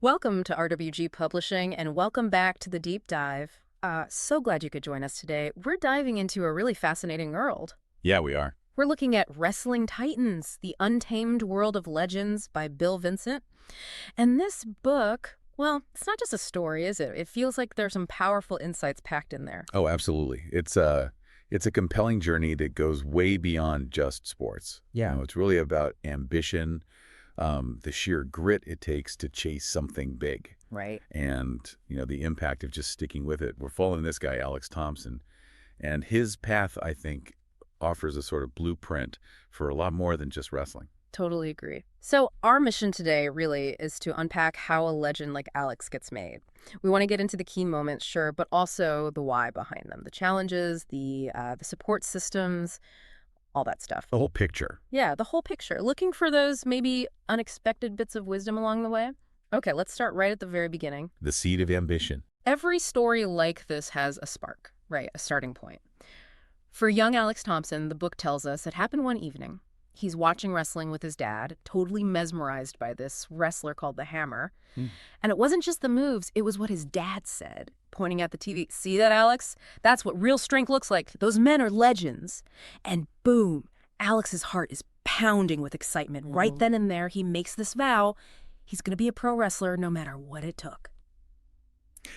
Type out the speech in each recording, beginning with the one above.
Welcome to RWG Publishing and welcome back to the Deep Dive. So glad you could join us today. We're diving into a really fascinating world. Yeah, we are. We're looking at Wrestling Titans, The Untamed World of Legends by Bill Vincent. And this book, well, it's not just a story, is it? It feels like there's some powerful insights packed in there. Oh, absolutely. It's a compelling journey that goes way beyond just sports. Yeah. It's really about ambition, the sheer grit it takes to chase something big. Right. And, the impact of just sticking with it. We're following this guy, Alex Thompson, and his path, I think, offers a sort of blueprint for a lot more than just wrestling. Totally agree. So our mission today really is to unpack how a legend like Alex gets made. We want to get into the key moments, sure, but also the why behind them, the challenges, the support systems, all that stuff. The whole picture. Yeah, the whole picture. Looking for those maybe unexpected bits of wisdom along the way. Okay, let's start right at the very beginning. The seed of ambition. Every story like this has a spark, right? A starting point. For young Alex Thompson, the book tells us it happened one evening. He's watching wrestling with his dad, totally mesmerized by this wrestler called the Hammer. And it wasn't just the moves, it was what his dad said, pointing at the TV. See that, Alex? That's what real strength looks like. Those men are legends. And boom, Alex's heart is pounding with excitement. Right then and there, he makes this vow. He's going to be a pro wrestler no matter what it took.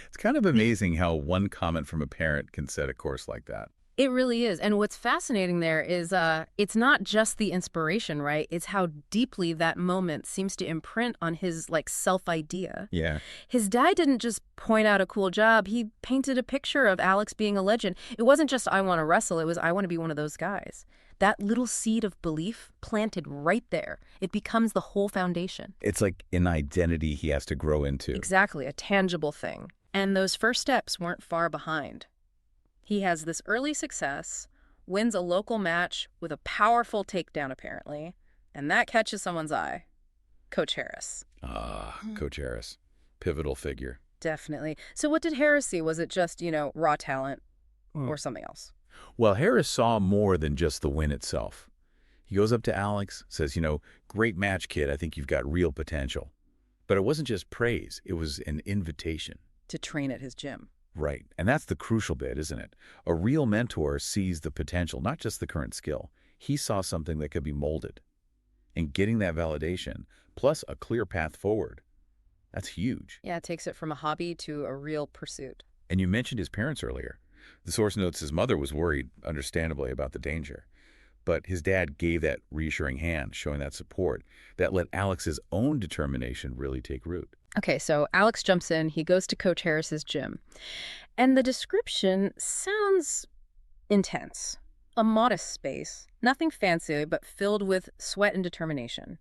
It's kind of amazing how one comment from a parent can set a course like that. It really is. And what's fascinating there is it's not just the inspiration, right? It's how deeply that moment seems to imprint on his self-idea. Yeah. His dad didn't just point out a cool job. He painted a picture of Alex being a legend. It wasn't just I want to wrestle. It was I want to be one of those guys. That little seed of belief planted right there. It becomes the whole foundation. It's like an identity he has to grow into. Exactly. A tangible thing. And those first steps weren't far behind. He has this early success, wins a local match with a powerful takedown, apparently, and that catches someone's eye. Coach Harris. Coach Harris. Pivotal figure. Definitely. So what did Harris see? Was it just, raw talent or something else? Well, Harris saw more than just the win itself. He goes up to Alex, says, great match, kid. I think you've got real potential. But it wasn't just praise. It was an invitation. To train at his gym. Right. And that's the crucial bit, isn't it? A real mentor sees the potential, not just the current skill. He saw something that could be molded. And getting that validation, plus a clear path forward, that's huge. Yeah, it takes it from a hobby to a real pursuit. And you mentioned his parents earlier. The source notes his mother was worried, understandably, about the danger. But his dad gave that reassuring hand, showing that support, that let Alex's own determination really take root. Okay, so Alex jumps in. He goes to Coach Harris's gym. And the description sounds intense. A modest space, nothing fancy, but filled with sweat and determination.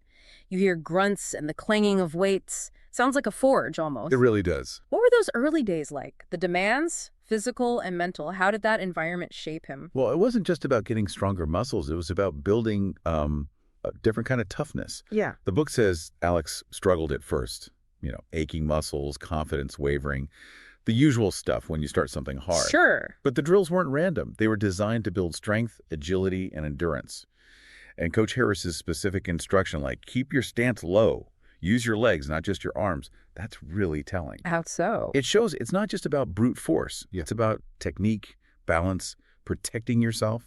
You hear grunts and the clanging of weights. Sounds like a forge, almost. It really does. What were those early days like? The demands, physical and mental, how did that environment shape him? Well, it wasn't just about getting stronger muscles. It was about building a different kind of toughness. Yeah. The book says Alex struggled at first. Aching muscles, confidence wavering, the usual stuff when you start something hard. Sure. But the drills weren't random. They were designed to build strength, agility, and endurance. And Coach Harris's specific instruction, like keep your stance low, use your legs, not just your arms, that's really telling. How so? It shows it's not just about brute force. It's about technique, balance, protecting yourself,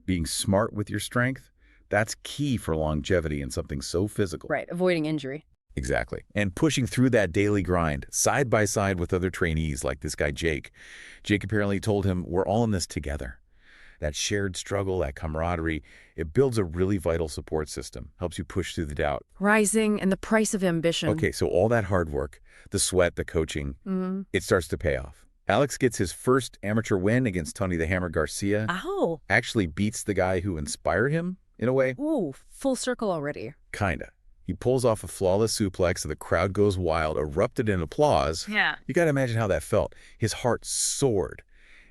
being smart with your strength. That's key for longevity in something so physical. Right, avoiding injury. Exactly. And pushing through that daily grind, side by side with other trainees like this guy, Jake. Jake apparently told him, we're all in this together. That shared struggle, that camaraderie, it builds a really vital support system, helps you push through the doubt. Rising and the price of ambition. Okay, so all that hard work, the sweat, the coaching, it starts to pay off. Alex gets his first amateur win against Tony the Hammer Garcia. Oh. Actually beats the guy who inspired him, in a way. Ooh, full circle already. Kinda. He pulls off a flawless suplex, and the crowd goes wild, erupted in applause. Yeah. You got to imagine how that felt. His heart soared,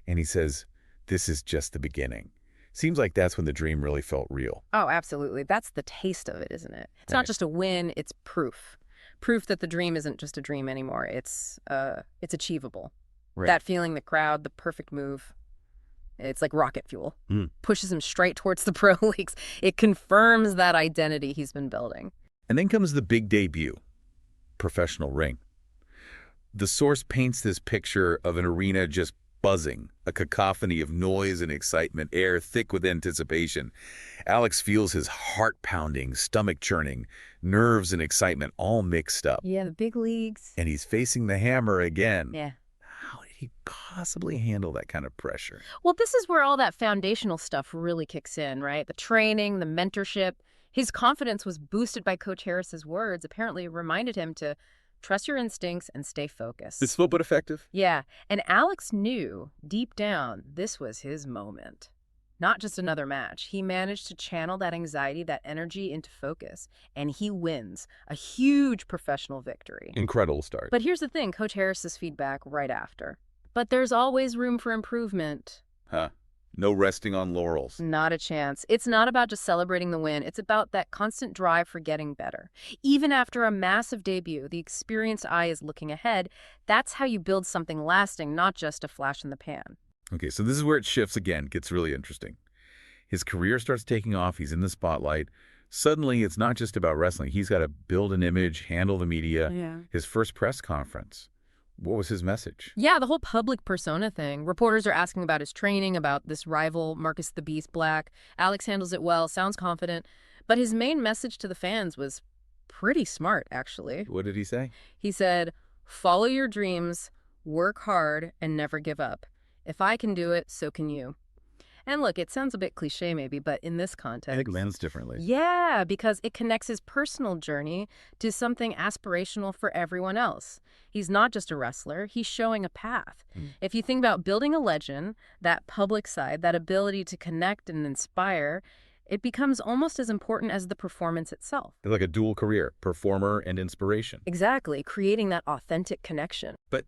and he says, this is just the beginning. Seems like that's when the dream really felt real. Oh, absolutely. That's the taste of it, isn't it? It's Right. not just a win, it's proof. Proof that the dream isn't just a dream anymore. It's achievable. Right. That feeling, the crowd, the perfect move. It's like rocket fuel. Pushes him straight towards the pro leagues. It confirms that identity he's been building. And then comes the big debut, professional ring. The source paints this picture of an arena just buzzing, a cacophony of noise and excitement, air thick with anticipation. Alex feels his heart pounding, stomach churning, nerves and excitement all mixed up. Yeah, the big leagues. And he's facing the hammer again. Yeah. How did he possibly handle that kind of pressure? Well, this is where all that foundational stuff really kicks in, right? The training, the mentorship. His confidence was boosted by Coach Harris's words, apparently reminded him to trust your instincts and stay focused. Slow but effective. Yeah, and Alex knew deep down this was his moment. Not just another match. He managed to channel that anxiety, that energy into focus, and he wins a huge professional victory. Incredible start. But here's the thing, Coach Harris's feedback right after. But there's always room for improvement. Huh? No resting on laurels. Not a chance. It's not about just celebrating the win. It's about that constant drive for getting better. Even after a massive debut, the experienced eye is looking ahead. That's how you build something lasting, not just a flash in the pan. Okay, so this is where it shifts again, gets really interesting. His career starts taking off, he's in the spotlight. Suddenly, it's not just about wrestling. He's got to build an image, handle the media. Yeah. His first press conference. What was his message? Yeah, the whole public persona thing. Reporters are asking about his training, about this rival, Marcus the Beast Black. Alex handles it well, sounds confident. But his main message to the fans was pretty smart, actually. What did he say? He said, follow your dreams, work hard, and never give up. If I can do it, so can you. And look, it sounds a bit cliche maybe, but in this context... It lands differently. Yeah, because it connects his personal journey to something aspirational for everyone else. He's not just a wrestler, he's showing a path. If you think about building a legend, that public side, that ability to connect and inspire, it becomes almost as important as the performance itself. Like a dual career, performer and inspiration. Exactly, creating that authentic connection. But,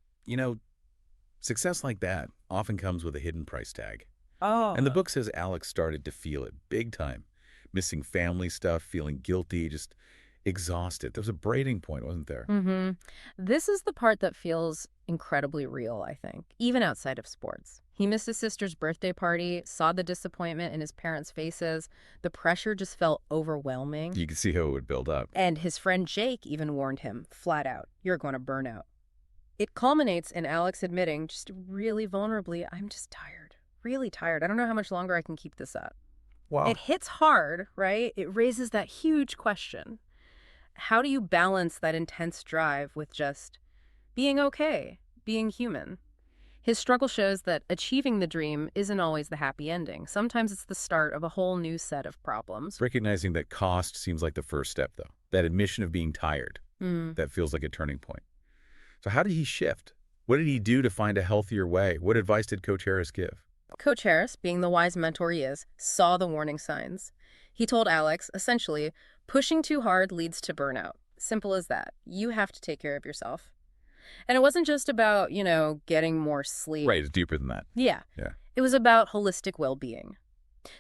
success like that often comes with a hidden price tag. Oh. And the book says Alex started to feel it big time. Missing family stuff, feeling guilty, just exhausted. There was a breaking point, wasn't there? Mm-hmm. This is the part that feels incredibly real, I think, even outside of sports. He missed his sister's birthday party, saw the disappointment in his parents' faces. The pressure just felt overwhelming. You could see how it would build up. And his friend Jake even warned him, flat out, you're going to burn out. It culminates in Alex admitting, just really vulnerably, I'm just tired, really tired. I don't know how much longer I can keep this up. Wow. It hits hard, right? It raises that huge question. How do you balance that intense drive with just being okay, being human? His struggle shows that achieving the dream isn't always the happy ending. Sometimes it's the start of a whole new set of problems. Recognizing that cost seems like the first step, though. That admission of being tired. That feels like a turning point. So how did he shift? What did he do to find a healthier way? What advice did Coach Harris give? Coach Harris, being the wise mentor he is, saw the warning signs. He told Alex, essentially, pushing too hard leads to burnout. Simple as that. You have to take care of yourself. And it wasn't just about, getting more sleep. Right, it's deeper than that. Yeah. Yeah. It was about holistic well-being.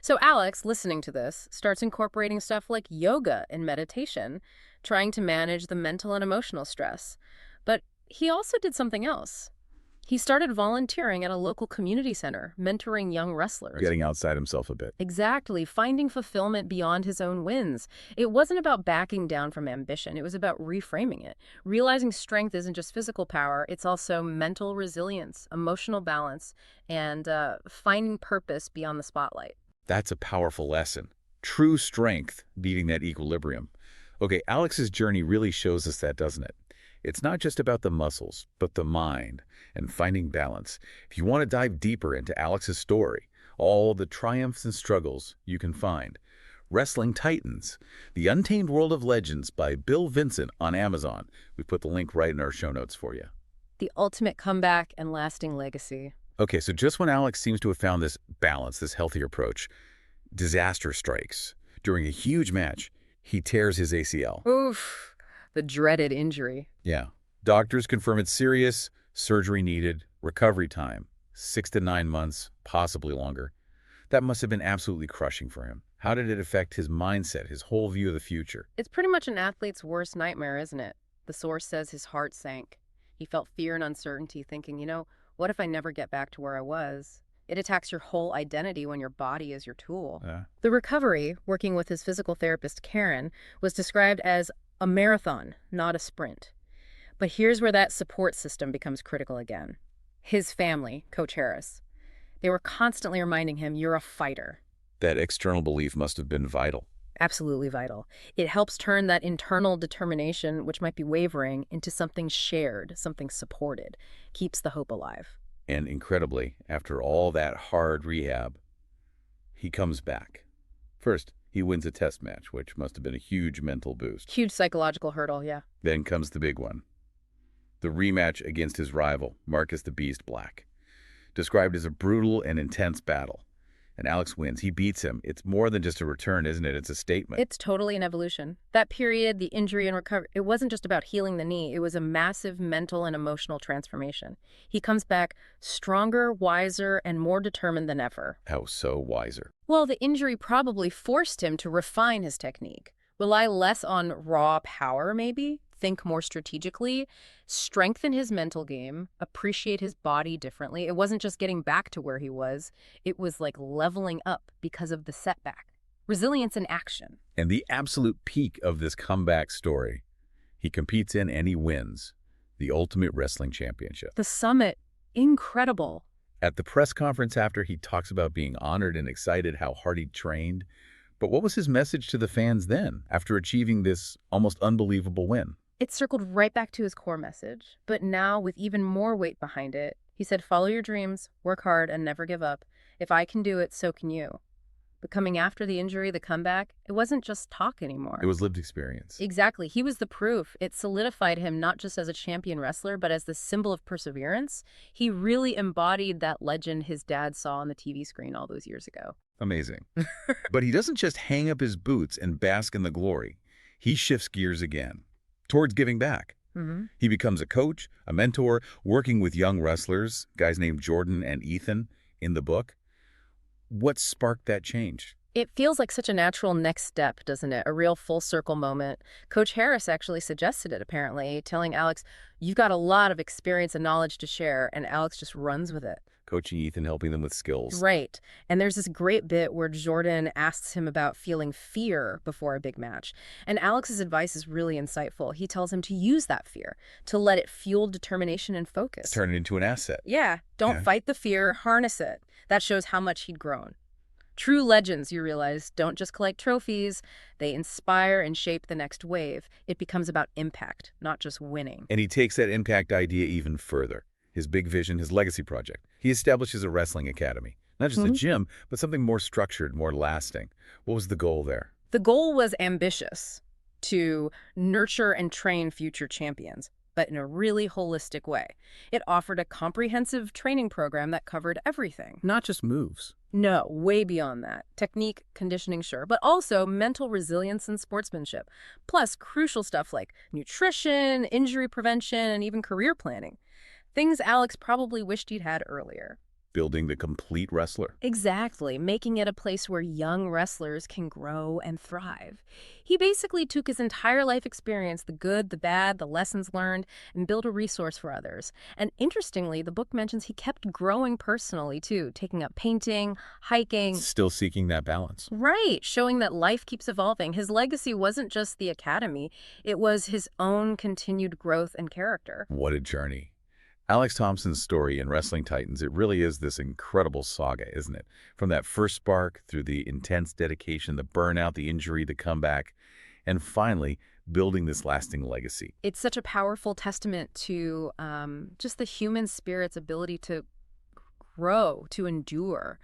So Alex, listening to this, starts incorporating stuff like yoga and meditation, trying to manage the mental and emotional stress. But he also did something else. He started volunteering at a local community center, mentoring young wrestlers. Getting outside himself a bit. Exactly, finding fulfillment beyond his own wins. It wasn't about backing down from ambition. It was about reframing it. Realizing strength isn't just physical power, it's also mental resilience, emotional balance, and finding purpose beyond the spotlight. That's a powerful lesson. True strength needing that equilibrium. Okay, Alex's journey really shows us that, doesn't it? It's not just about the muscles, but the mind and finding balance. If you want to dive deeper into Alex's story, all the triumphs and struggles you can find, Wrestling Titans, The Untamed World of Legends by Bill Vincent on Amazon. We put the link right in our show notes for you. The ultimate comeback and lasting legacy. Okay, so just when Alex seems to have found this balance, this healthier approach, disaster strikes. During a huge match, he tears his ACL. Oof. The dreaded injury. Yeah. Doctors confirm it's serious, surgery needed, recovery time, 6 to 9 months, possibly longer. That must have been absolutely crushing for him. How did it affect his mindset, his whole view of the future? It's pretty much an athlete's worst nightmare, isn't it? The source says his heart sank. He felt fear and uncertainty, thinking, what if I never get back to where I was? It attacks your whole identity when your body is your tool. The recovery, working with his physical therapist, Karen, was described as a marathon, not a sprint. But here's where that support system becomes critical again. His family, Coach Harris, they were constantly reminding him, you're a fighter. That external belief must have been vital. Absolutely vital. It helps turn that internal determination, which might be wavering, into something shared, something supported. Keeps the hope alive. And incredibly, after all that hard rehab, he comes back. First, he wins a test match, which must have been a huge mental boost. Huge psychological hurdle, yeah. Then comes the big one. The rematch against his rival, Marcus the Beast Black. Described as a brutal and intense battle. And Alex wins. He beats him. It's more than just a return, isn't it? It's a statement. It's totally an evolution. That period, the injury and recovery, it wasn't just about healing the knee. It was a massive mental and emotional transformation. He comes back stronger, wiser, and more determined than ever. How so wiser? Well, the injury probably forced him to refine his technique. Rely less on raw power, maybe. Think more strategically. Strengthen his mental game. Appreciate his body differently. It wasn't just getting back to where he was. It was like leveling up because of the setback. Resilience in action. And the absolute peak of this comeback story, he competes in and he wins the Ultimate Wrestling Championship. The summit, incredible. At the press conference after, he talks about being honored and excited how hard he trained. But what was his message to the fans then, after achieving this almost unbelievable win? It circled right back to his core message, but now with even more weight behind it. He said, follow your dreams, work hard, and never give up. If I can do it, so can you. But coming after the injury, the comeback, it wasn't just talk anymore. It was lived experience. Exactly. He was the proof. It solidified him not just as a champion wrestler, but as the symbol of perseverance. He really embodied that legend his dad saw on the TV screen all those years ago. Amazing. But he doesn't just hang up his boots and bask in the glory. He shifts gears again, towards giving back. He becomes a coach, a mentor, working with young wrestlers, guys named Jordan and Ethan in the book. What sparked that change? It feels like such a natural next step, doesn't it? A real full circle moment. Coach Harris actually suggested it, apparently, telling Alex, you've got a lot of experience and knowledge to share, and Alex just runs with it. Coaching Ethan, helping them with skills. Right. And there's this great bit where Jordan asks him about feeling fear before a big match. And Alex's advice is really insightful. He tells him to use that fear, to let it fuel determination and focus. Turn it into an asset. Yeah. Don't fight the fear, harness it. That shows how much he'd grown. True legends, you realize, don't just collect trophies. They inspire and shape the next wave. It becomes about impact, not just winning. And he takes that impact idea even further. His big vision, his legacy project. He establishes a wrestling academy. Not just a gym, but something more structured, more lasting. What was the goal there? The goal was ambitious, to nurture and train future champions, but in a really holistic way. It offered a comprehensive training program that covered everything. Not just moves. No, way beyond that. Technique, conditioning, sure, but also mental resilience and sportsmanship. Plus, crucial stuff like nutrition, injury prevention, and even career planning. Things Alex probably wished he'd had earlier. Building the complete wrestler. Exactly, making it a place where young wrestlers can grow and thrive. He basically took his entire life experience, the good, the bad, the lessons learned, and built a resource for others. And interestingly, the book mentions he kept growing personally, too, taking up painting, hiking. Still seeking that balance. Right, showing that life keeps evolving. His legacy wasn't just the academy, it was his own continued growth and character. What a journey. Alex Thompson's story in Wrestling Titans, it really is this incredible saga, isn't it? From that first spark through the intense dedication, the burnout, the injury, the comeback, and finally building this lasting legacy. It's such a powerful testament to just the human spirit's ability to grow, to endure.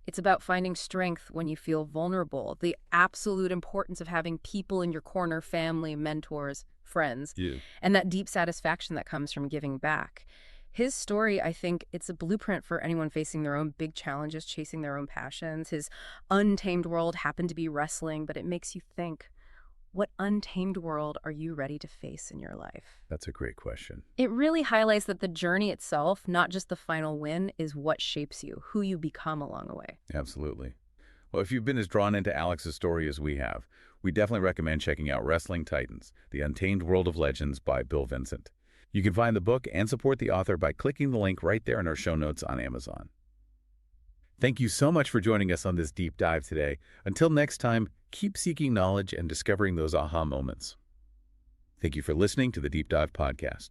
It's about finding strength when you feel vulnerable, the absolute importance of having people in your corner, family, mentors, friends, and that deep satisfaction that comes from giving back. His story, I think, it's a blueprint for anyone facing their own big challenges, chasing their own passions. His untamed world happened to be wrestling, but it makes you think, what untamed world are you ready to face in your life? That's a great question. It really highlights that the journey itself, not just the final win, is what shapes you, who you become along the way. Absolutely. Well, if you've been as drawn into Alex's story as we have, we definitely recommend checking out Wrestling Titans, The Untamed World of Legends by Bill Vincent. You can find the book and support the author by clicking the link right there in our show notes on Amazon. Thank you so much for joining us on this deep dive today. Until next time, keep seeking knowledge and discovering those aha moments. Thank you for listening to the Deep Dive Podcast.